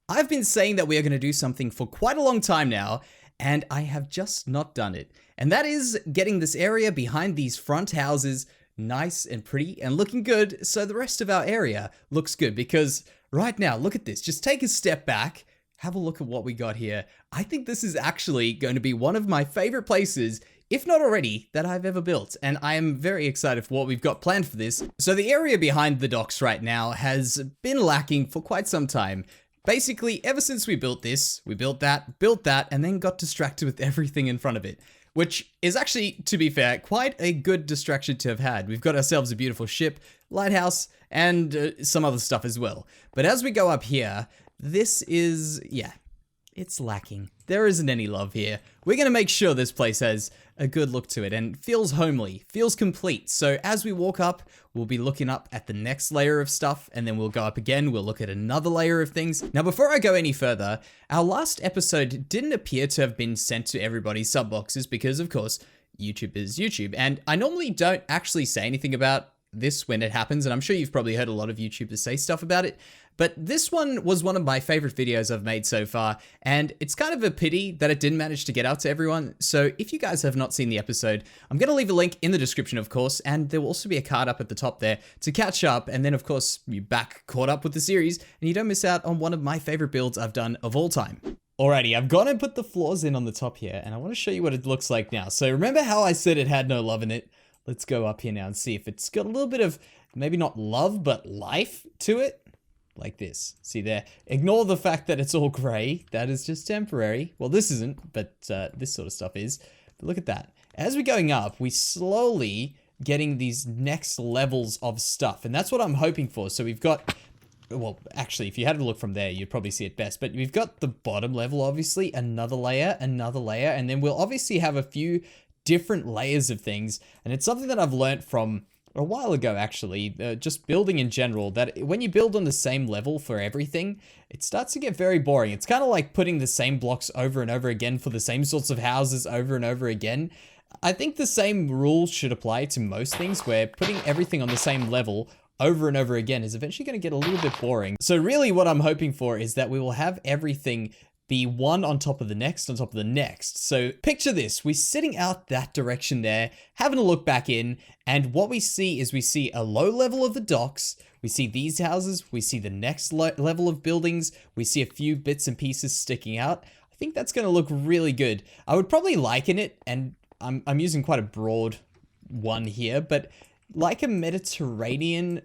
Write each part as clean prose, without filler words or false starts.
I've been saying that we are going to do something for quite a long time now, and I have just not done it. And that is getting this area behind these front houses nice and pretty and looking good, so the rest of our area looks good. Because right now, look at this. Just take a step back, have a look at what we got here. I think this is actually going to be one of my favorite places, if not already, that I've ever built. And I am very excited for what we've got planned for this. So the area behind the docks right now has been lacking for quite some time. Basically, ever since we built this, we built that, and then got distracted with everything in front of it. Which is actually, to be fair, quite a good distraction to have had. We've got ourselves a beautiful ship, lighthouse, and some other stuff as well. But as we go up here, this is, yeah, it's lacking. There isn't any love here. We're going to make sure this place has a good look to it and feels homely, feels complete. So as we walk up, we'll be looking up at the next layer of stuff, and then we'll go up again, we'll look at another layer of things. Now, before I go any further, our last episode didn't appear to have been sent to everybody's sub boxes because, of course, YouTube is YouTube. And I normally don't actually say anything about this when it happens, and I'm sure you've probably heard a lot of YouTubers say stuff about it, but this one was one of my favorite videos I've made so far, and it's kind of a pity that it didn't manage to get out to everyone. So if you guys have not seen the episode, I'm going to leave a link in the description, of course, and there will also be a card up at the top there to catch up, and then of course you're back caught up with the series, and you don't miss out on one of my favorite builds I've done of all time. Alrighty, I've gone and put the floors in on the top here, and I want to show you what it looks like now. So remember how I said it had no love in it? Let's go up here now and see if it's got a little bit of, maybe not love, but life to it. Like this. See there? Ignore the fact that it's all gray. That is just temporary. Well, this isn't, but this sort of stuff is. But look at that. As we're going up, we slowly getting these next levels of stuff. And that's what I'm hoping for. So we've got, well, actually, if you had a look from there, you'd probably see it best. But we've got the bottom level, obviously, another layer, and then we'll obviously have a few different layers of things. And it's something that I've learned from a while ago, actually, just building in general, that when you build on the same level for everything, it starts to get very boring. It's kind of like putting the same blocks over and over again for the same sorts of houses over and over again. I think the same rules should apply to most things, where putting everything on the same level over and over again is eventually going to get a little bit boring. So really what I'm hoping for is that we will have everything be one on top of the next, on top of the next. So picture this, we're sitting out that direction there, having a look back in, and what we see is we see a low level of the docks, we see these houses, we see the next level of buildings, we see a few bits and pieces sticking out. I think that's going to look really good. I would probably liken it, and I'm using quite a broad one here, but like a Mediterranean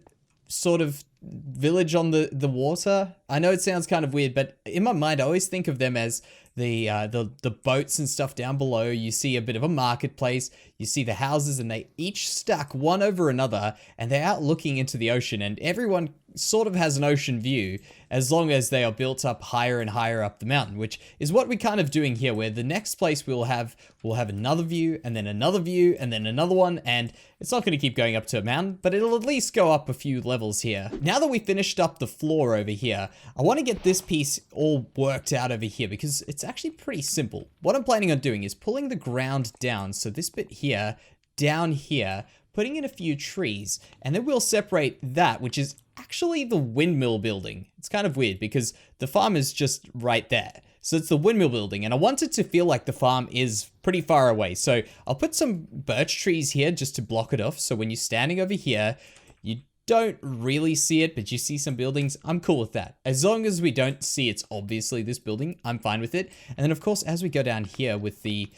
sort of village on the water. I know it sounds kind of weird, but in my mind, I always think of them as the boats and stuff down below. You see a bit of a marketplace, you see the houses, and they each stack one over another, and they're out looking into the ocean, and everyone sort of has an ocean view as long as they are built up higher and higher up the mountain, which is what we're kind of doing here, where the next place we'll have another view, and then another view, and then another one, and it's not going to keep going up to a mountain, but it'll at least go up a few levels here. Now that we finished up the floor over here, I want to get this piece all worked out over here, because it's actually pretty simple. What I'm planning on doing is pulling the ground down, so this bit here, down here, putting in a few trees, and then we'll separate that, which is actually the windmill building. It's kind of weird because the farm is just right there. So it's the windmill building, and I want it to feel like the farm is pretty far away. So I'll put some birch trees here just to block it off. So when you're standing over here, you don't really see it, but you see some buildings. I'm cool with that. As long as we don't see it's obviously this building, I'm fine with it. And then of course, as we go down here with the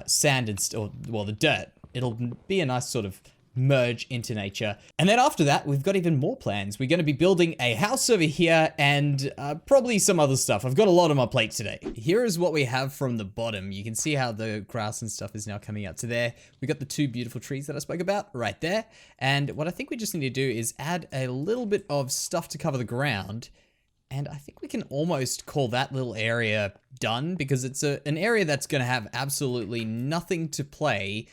sand and the dirt, it'll be a nice sort of merge into nature. And then after that, we've got even more plans. We're going to be building a house over here and probably some other stuff. I've got a lot on my plate today. Here is what we have from the bottom. You can see how the grass and stuff is now coming out to there. We got the two beautiful trees that I spoke about right there. And what I think we just need to do is add a little bit of stuff to cover the ground. And I think we can almost call that little area done, because it's an area that's going to have absolutely nothing to play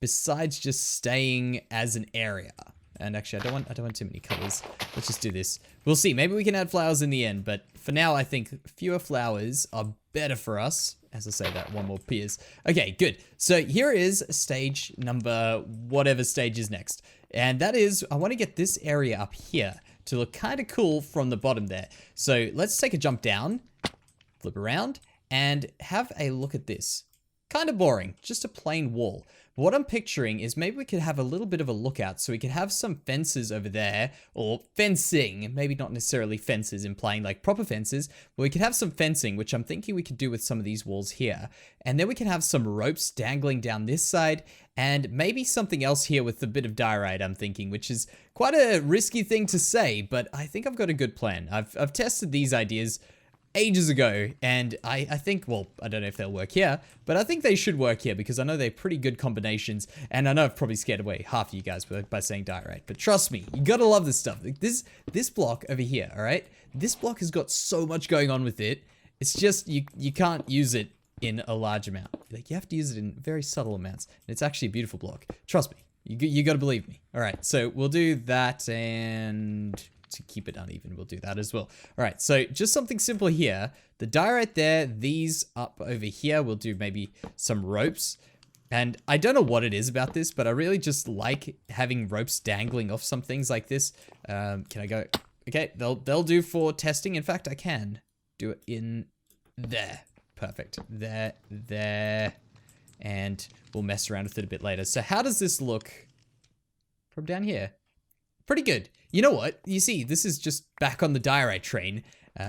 besides just staying as an area. And actually, I don't want too many colors. Let's just do this. We'll see. Maybe we can add flowers in the end, but for now, I think fewer flowers are better for us. As I say that, one more appears. Okay, good. So here is stage number, whatever stage is next. And that is, I want to get this area up here to look kind of cool from the bottom there. So let's take a jump down, flip around, and have a look at this. Kind of boring, just a plain wall. But what I'm picturing is maybe we could have a little bit of a lookout, so we could have some fences over there, or fencing, maybe not necessarily fences implying like proper fences, but we could have some fencing, which I'm thinking we could do with some of these walls here. And then we can have some ropes dangling down this side, and maybe something else here with a bit of diorite, I'm thinking, which is quite a risky thing to say, but I think I've got a good plan. I've tested these ideas ages ago, and I think, well, I don't know if they'll work here, but I think they should work here because I know they're pretty good combinations, and I know I've probably scared away half of you guys by saying diorite, but trust me, you gotta love this stuff. Like this block over here, all right? This block has got so much going on with it. It's just, you can't use it in a large amount. Like, you have to use it in very subtle amounts, and it's actually a beautiful block. Trust me, you gotta believe me. All right, so we'll do that, and to keep it uneven, we'll do that as well. All right, so just something simple here. The diorite there, these up over here, we'll do maybe some ropes. And I don't know what it is about this, but I really just like having ropes dangling off some things like this. Can I go? Okay, they'll do for testing. In fact, I can do it in there. Perfect. There. And we'll mess around with it a bit later. So how does this look from down here? Pretty good. You know what? You see, this is just back on the diorite train.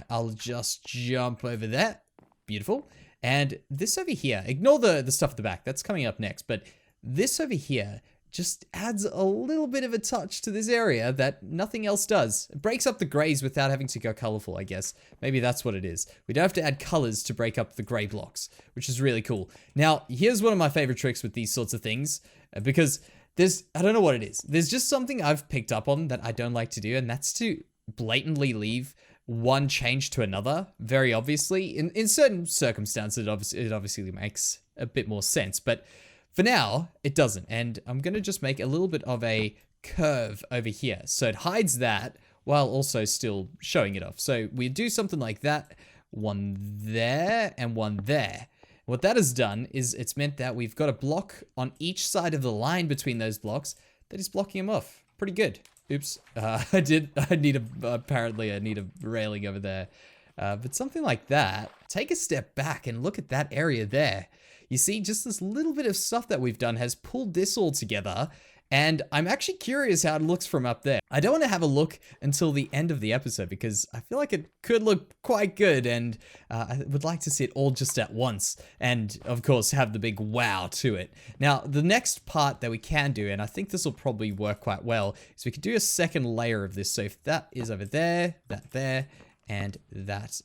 I'll just jump over there. Beautiful. And this over here, ignore the stuff at the back. That's coming up next. But this over here just adds a little bit of a touch to this area that nothing else does. It breaks up the grays without having to go colorful, I guess. Maybe that's what it is. We don't have to add colors to break up the gray blocks, which is really cool. Now, here's one of my favorite tricks with these sorts of things, because I don't know what it is. There's just something I've picked up on that I don't like to do, and that's to blatantly leave one change to another, very obviously. In certain circumstances, it obviously makes a bit more sense, but for now, it doesn't. And I'm going to just make a little bit of a curve over here, so it hides that while also still showing it off. So we do something like that, one there and one there. What that has done is it's meant that we've got a block on each side of the line between those blocks that is blocking them off. Pretty good. Oops. Apparently I need a railing over there. But something like that, take a step back and look at that area there. You see, just this little bit of stuff that we've done has pulled this all together. And I'm actually curious how it looks from up there. I don't want to have a look until the end of the episode because I feel like it could look quite good, and I would like to see it all just at once and, of course, have the big wow to it. Now, the next part that we can do, and I think this will probably work quite well, is we could do a second layer of this. So if that is over there, that there, and that,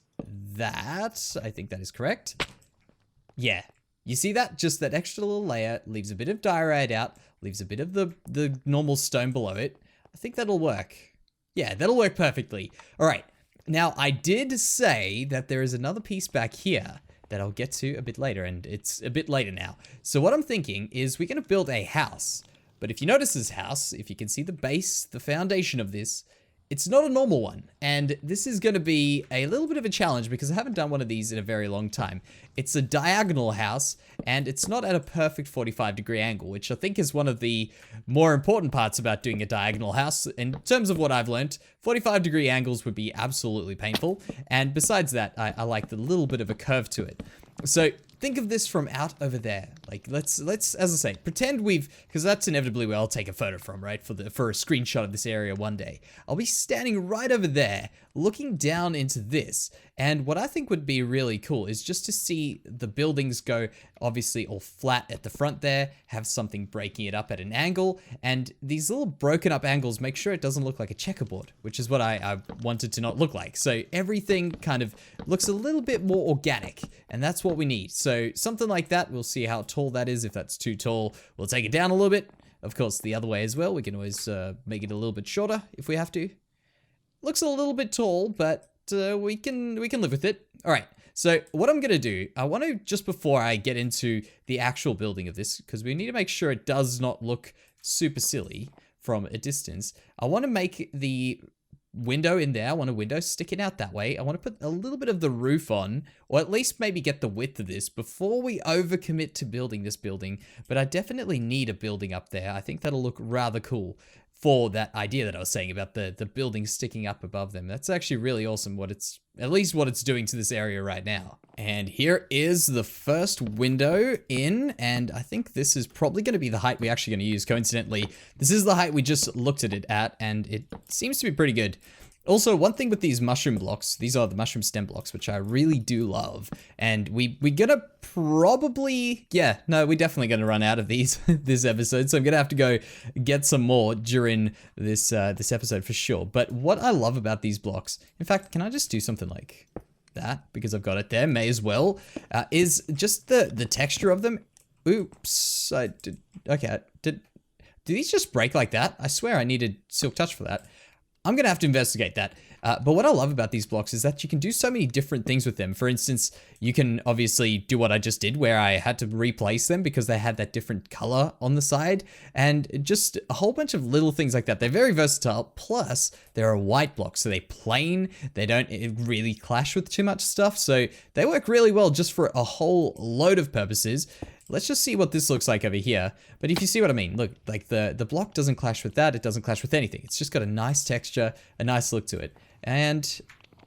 I think that is correct. Yeah. You see that? Just that extra little layer leaves a bit of diorite out, leaves a bit of the normal stone below it. I think that'll work. Yeah, that'll work perfectly. All right. Now, I did say that there is another piece back here that I'll get to a bit later, and it's a bit later now. So what I'm thinking is we're going to build a house. But if you notice this house, if you can see the base, the foundation of this, it's not a normal one, and this is going to be a little bit of a challenge because I haven't done one of these in a very long time. It's a diagonal house, and it's not at a perfect 45-degree angle, which I think is one of the more important parts about doing a diagonal house. In terms of what I've learned, 45-degree angles would be absolutely painful, and besides that, I like the little bit of a curve to it. So think of this from out over there. Like, let's, as I say, pretend because that's inevitably where I'll take a photo from, right? For a screenshot of this area one day. I'll be standing right over there, looking down into this. And what I think would be really cool is just to see the buildings go, obviously, all flat at the front there, have something breaking it up at an angle, and these little broken up angles make sure it doesn't look like a checkerboard, which is what I wanted to not look like. So everything kind of looks a little bit more organic, and that's what we need. So something like that, we'll see how tall that is. If that's too tall, we'll take it down a little bit. Of course, the other way as well. We can always make it a little bit shorter if we have to. Looks a little bit tall, but we can live with it. All right. So what I'm going to do, I want to, just before I get into the actual building of this, because we need to make sure it does not look super silly from a distance, I want to make the window in there. I want a window sticking out that way. I want to put a little bit of the roof on, or at least maybe get the width of this before we overcommit to building this building. But I definitely need a building up there. I think that'll look rather cool for that idea that I was saying about the building sticking up above them. That's actually really awesome at least what it's doing to this area right now. And here is the first window in, and I think this is probably going to be the height we're actually going to use. Coincidentally, this is the height we just looked at it at, and it seems to be pretty good. Also, one thing with these mushroom blocks, these are the mushroom stem blocks, which I really do love. And we're gonna probably, we're definitely gonna run out of these this episode. So I'm gonna have to go get some more during this this episode for sure. But what I love about these blocks, in fact, can I just do something like that? Because I've got it there, may as well, is just the texture of them. Oops, did these just break like that? I swear I needed Silk Touch for that. I'm going to have to investigate that. But what I love about these blocks is that you can do so many different things with them. For instance, you can obviously do what I just did where I had to replace them because they had that different color on the side, and just a whole bunch of little things like that. They're very versatile. Plus, they're a white block, so they're plain. They don't really clash with too much stuff. So they work really well just for a whole load of purposes. Let's just see what this looks like over here. But if you see what I mean, look, like the block doesn't clash with that. It doesn't clash with anything. It's just got a nice texture, a nice look to it. And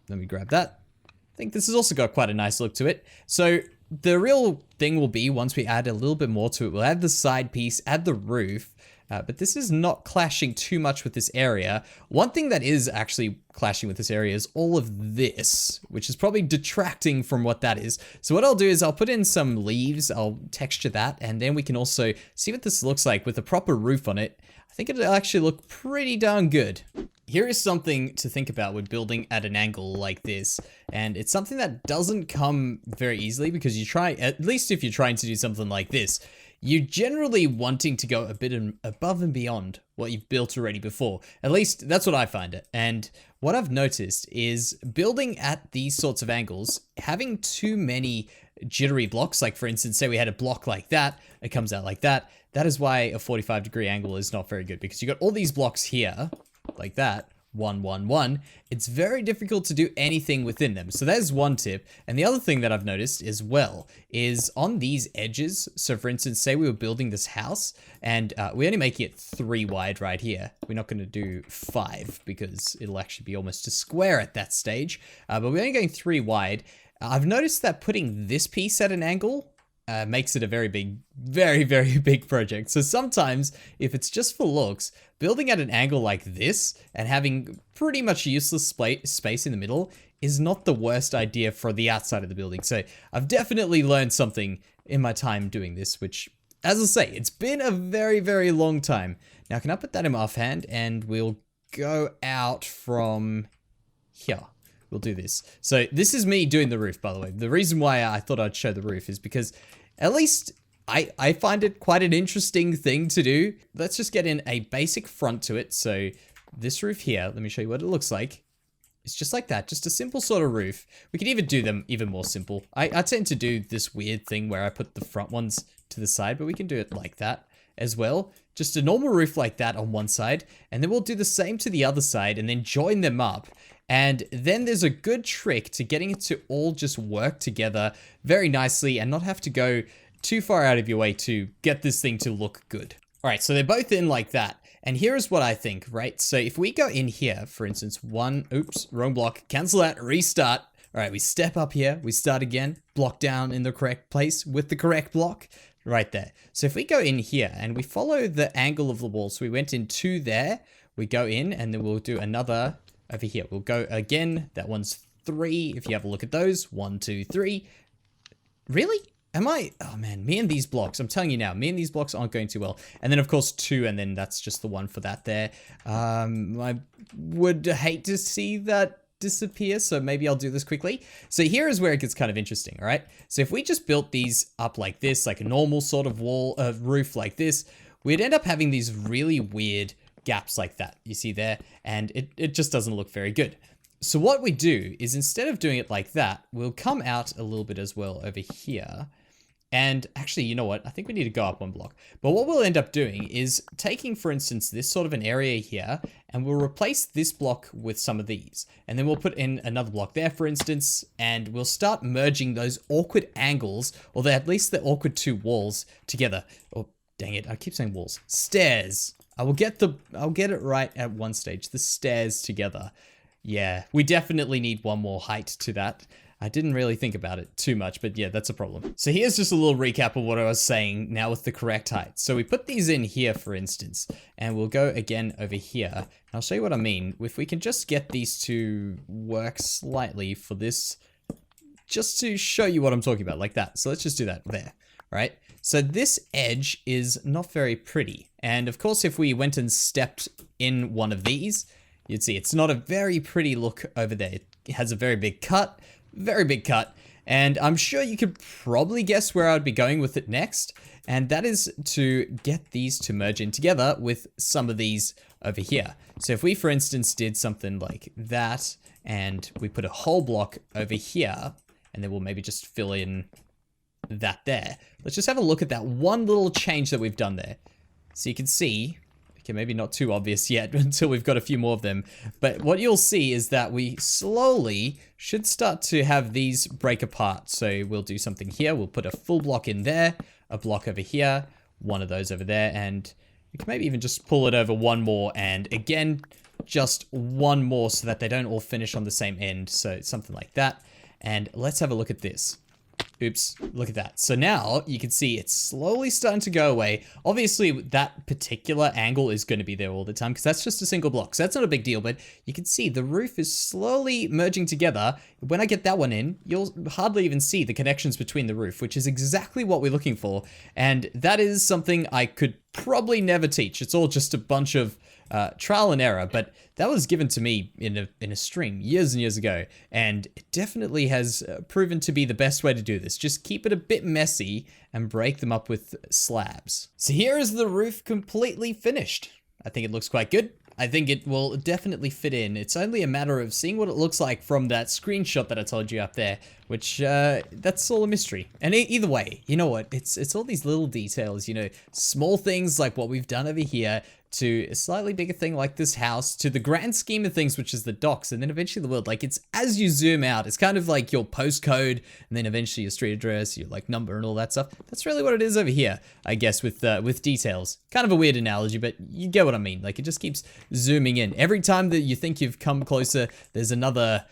let me grab that. I think this has also got quite a nice look to it. So the real thing will be once we add a little bit more to it, we'll add the side piece, add the roof. But this is not clashing too much with this area. One thing that is actually clashing with this area is all of this, which is probably detracting from what that is. So what I'll do is I'll put in some leaves, I'll texture that, and then we can also see what this looks like with a proper roof on it. I think it'll actually look pretty darn good. Here is something to think about with building at an angle like this. And it's something that doesn't come very easily because at least if you're trying to do something like this, you're generally wanting to go a bit above and beyond what you've built already before. At least that's what I find it. And what I've noticed is building at these sorts of angles, having too many jittery blocks, like for instance, say we had a block like that, it comes out like that. That is why a 45-degree angle is not very good, because you got all these blocks here, like that, 1, 1, 1. It's very difficult to do anything within them. So there's one tip. And the other thing that I've noticed as well is on these edges. So for instance, say we were building this house and we're only making it 3 wide right here. We're not going to do 5 because it'll actually be almost a square at that stage. But we're only going 3 wide. I've noticed that putting this piece at an angle makes it a very big, very, very big project. So sometimes, if it's just for looks, building at an angle like this and having pretty much useless space in the middle is not the worst idea for the outside of the building. So I've definitely learned something in my time doing this, which, as I say, it's been a very, very long time. Now, can I put that in my offhand and we'll go out from here. We'll do this. So this is me doing the roof, by the way. The reason why I thought I'd show the roof is because at least I find it quite an interesting thing to do. Let's just get in a basic front to it. So this roof here, let me show you what it looks like. It's just like that, just a simple sort of roof. We could even do them even more simple. I tend to do this weird thing where I put the front ones to the side, but we can do it like that as well. Just a normal roof like that on one side, and then we'll do the same to the other side and then join them up. And then there's a good trick to getting it to all just work together very nicely and not have to go too far out of your way to get this thing to look good. All right, so they're both in like that. And here is what I think, right? So if we go in here, for instance, oops, wrong block, cancel that, restart. All right, we step up here, we start again, block down in the correct place with the correct block. Right there. So if we go in here and we follow the angle of the wall, so we went in 2 there, we go in and then we'll do another over here. We'll go again. That one's 3. If you have a look at those, 1, 2, 3. Really? Oh man, me and these blocks, I'm telling you now, me and these blocks aren't going too well. And then of course 2, and then that's just the one for that there. I would hate to see that disappear, so maybe I'll do this quickly. So here is where it gets kind of interesting, all right? So if we just built these up like this, like a normal sort of roof like this, we'd end up having these really weird gaps like that, you see there, and it just doesn't look very good. So what we do is instead of doing it like that, we'll come out a little bit as well over here. And actually, you know what? I think we need to go up 1 block. But what we'll end up doing is taking, for instance, this sort of an area here, and we'll replace this block with some of these. And then we'll put in another block there, for instance, and we'll start merging those awkward angles, or at least the awkward 2 walls together. Oh, dang it. I keep saying walls. Stairs. I'll get it right at one stage. The stairs together. Yeah, we definitely need one more height to that. I didn't really think about it too much, but yeah, that's a problem. So here's just a little recap of what I was saying now with the correct height. So we put these in here, for instance, and we'll go again over here. And I'll show you what I mean. If we can just get these to work slightly for this, just to show you what I'm talking about, like that. So let's just do that there, right? So this edge is not very pretty. And of course, if we went and stepped in one of these, you'd see it's not a very pretty look over there. It has a very big cut. Very big cut, and I'm sure you could probably guess where I'd be going with it next, and that is to get these to merge in together with some of these over here. So if we, for instance, did something like that, and we put a whole block over here, and then we'll maybe just fill in that there. Let's just have a look at that one little change that we've done there. So you can see, okay, maybe not too obvious yet until we've got a few more of them. But what you'll see is that we slowly should start to have these break apart. So we'll do something here. We'll put a full block in there, a block over here, one of those over there, and we can maybe even just pull it over one more. And again, just one more so that they don't all finish on the same end. So something like that. And let's have a look at this. Oops, look at that. So now you can see it's slowly starting to go away. Obviously, that particular angle is going to be there all the time because that's just a single block. So that's not a big deal, but you can see the roof is slowly merging together. When I get that one in, you'll hardly even see the connections between the roof, which is exactly what we're looking for. And that is something I could probably never teach. It's all just a bunch of trial and error, but that was given to me in a stream years and years ago, and it definitely has proven to be the best way to do this. Just keep it a bit messy and break them up with slabs. So here is the roof completely finished. I think it looks quite good. I think it will definitely fit in. It's only a matter of seeing what it looks like from that screenshot that I told you up there, which that's all a mystery. And either way, you know what? It's all these little details, you know, small things like what we've done over here, to a slightly bigger thing like this house, to the grand scheme of things, which is the docks, and then eventually the world. Like, it's as you zoom out, it's kind of like your postcode, and then eventually your street address, your like number and all that stuff. That's really what it is over here, I guess, with details. Kind of a weird analogy, but you get what I mean. Like, it just keeps zooming in. Every time that you think you've come closer, there's another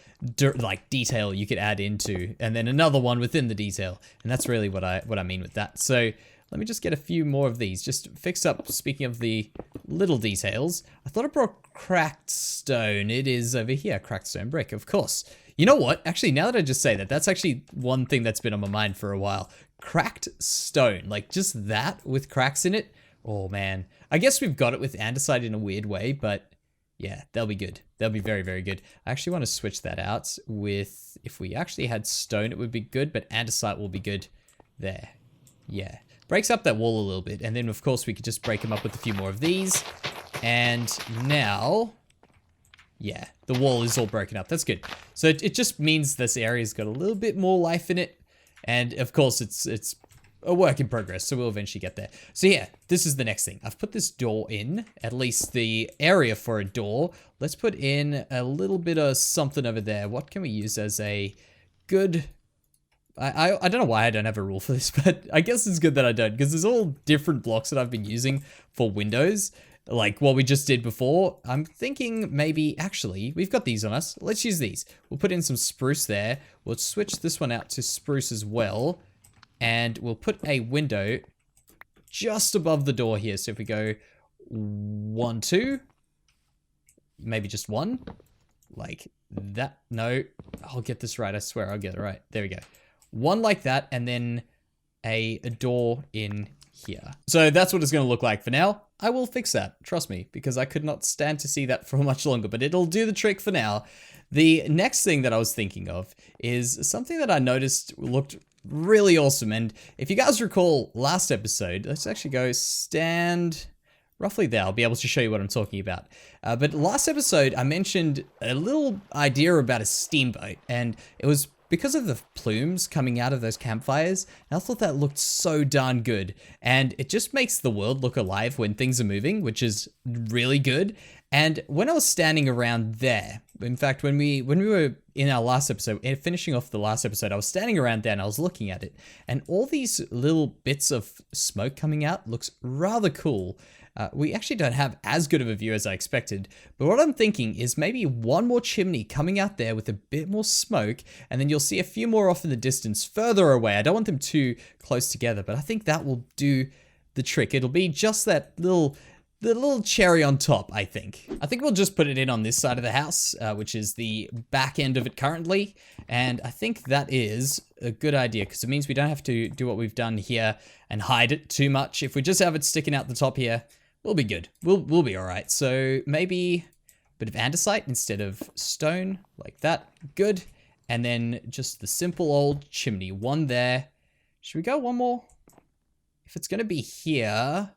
like detail you could add into, and then another one within the detail. And that's really what I mean with that. So let me just get a few more of these. Just fix up, speaking of the little details. I thought I brought cracked stone. It is over here, cracked stone brick, of course. You know what? Actually, now that I just say that, that's actually one thing that's been on my mind for a while. Cracked stone, like just that with cracks in it. Oh man. I guess we've got it with andesite in a weird way, but yeah, they'll be good. They'll be very, very good. I actually want to switch that out with, if we actually had stone, it would be good, but andesite will be good there. Yeah. Breaks up that wall a little bit, and then of course we could just break them up with a few more of these. And now, yeah, the wall is all broken up. That's good. So it just means this area's got a little bit more life in it. And of course it's a work in progress, so we'll eventually get there. So yeah, this is the next thing. I've put this door in, at least the area for a door. Let's put in a little bit of something over there. What can we use as a good... I don't know why I don't have a rule for this, but I guess it's good that I don't, because there's all different blocks that I've been using for windows, like what we just did before. I'm thinking maybe, actually, we've got these on us. Let's use these. We'll put in some spruce there. We'll switch this one out to spruce as well, and we'll put a window just above the door here. So if we go 1, 2, maybe just 1, like that. No, I'll get this right. I swear I'll get it right. There we go. 1 like that, and then a door in here. So that's what it's going to look like for now. I will fix that, trust me, because I could not stand to see that for much longer, but it'll do the trick for now. The next thing that I was thinking of is something that I noticed looked really awesome. And if you guys recall last episode, let's actually go stand roughly there. I'll be able to show you what I'm talking about. But last episode, I mentioned a little idea about a steamboat, and it was because of the plumes coming out of those campfires. And I thought that looked so darn good. And it just makes the world look alive when things are moving, which is really good. And when I was standing around there, in fact, when we were in our last episode, finishing off the last episode, I was standing around there and I was looking at it. And all these little bits of smoke coming out looks rather cool. We actually don't have as good of a view as I expected, but what I'm thinking is maybe one more chimney coming out there with a bit more smoke, and then you'll see a few more off in the distance further away. I don't want them too close together, but I think that will do the trick. It'll be just that the little cherry on top, I think. I think we'll just put it in on this side of the house, which is the back end of it currently. And I think that is a good idea because it means we don't have to do what we've done here and hide it too much. If we just have it sticking out the top here, we'll be good. We'll be all right. So maybe a bit of andesite instead of stone, like that. Good. And then just the simple old chimney. One there. Should we go one more? If it's going to be here...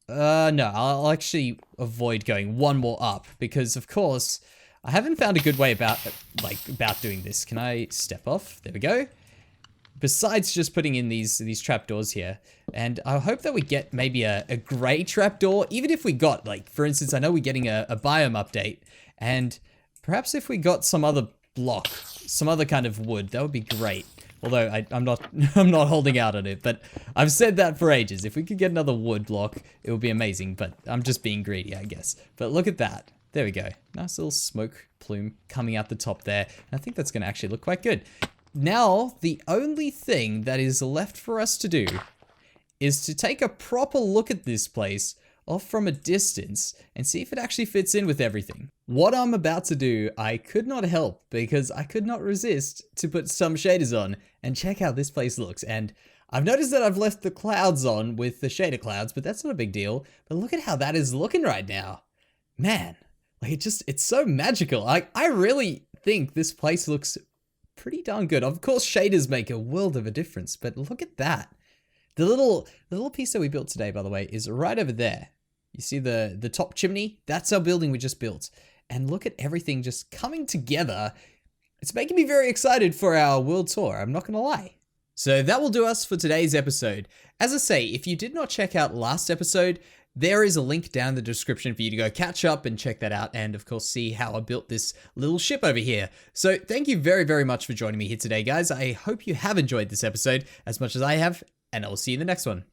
no, I'll actually avoid going one more up because, of course, I haven't found a good way about doing this. Can I step off? There we go. Besides just putting in these trapdoors here, and I hope that we get maybe a gray trapdoor. Even if we got, like, for instance, I know we're getting a biome update, and perhaps if we got some other block, some other kind of wood, that would be great. Although I'm not holding out on it, but I've said that for ages. If we could get another wood block, it would be amazing, but I'm just being greedy, I guess. But look at that. There we go. Nice little smoke plume coming out the top there. And I think that's going to actually look quite good. Now, the only thing that is left for us to do is to take a proper look at this place off from a distance and see if it actually fits in with everything. What I'm about to do, I could not help because I could not resist to put some shaders on and check how this place looks. And I've noticed that I've left the clouds on with the shader clouds, but that's not a big deal. But look at how that is looking right now. Man, like it's so magical. I really think this place looks pretty darn good. Of course, shaders make a world of a difference, but look at that. The little piece that we built today, by the way, is right over there. You see the top chimney? That's our building we just built. And look at everything just coming together. It's making me very excited for our world tour, I'm not gonna lie. So that will do us for today's episode. As I say, if you did not check out last episode, there is a link down in the description for you to go catch up and check that out and of course see how I built this little ship over here. So thank you very, very much for joining me here today, guys. I hope you have enjoyed this episode as much as I have, and I will see you in the next one.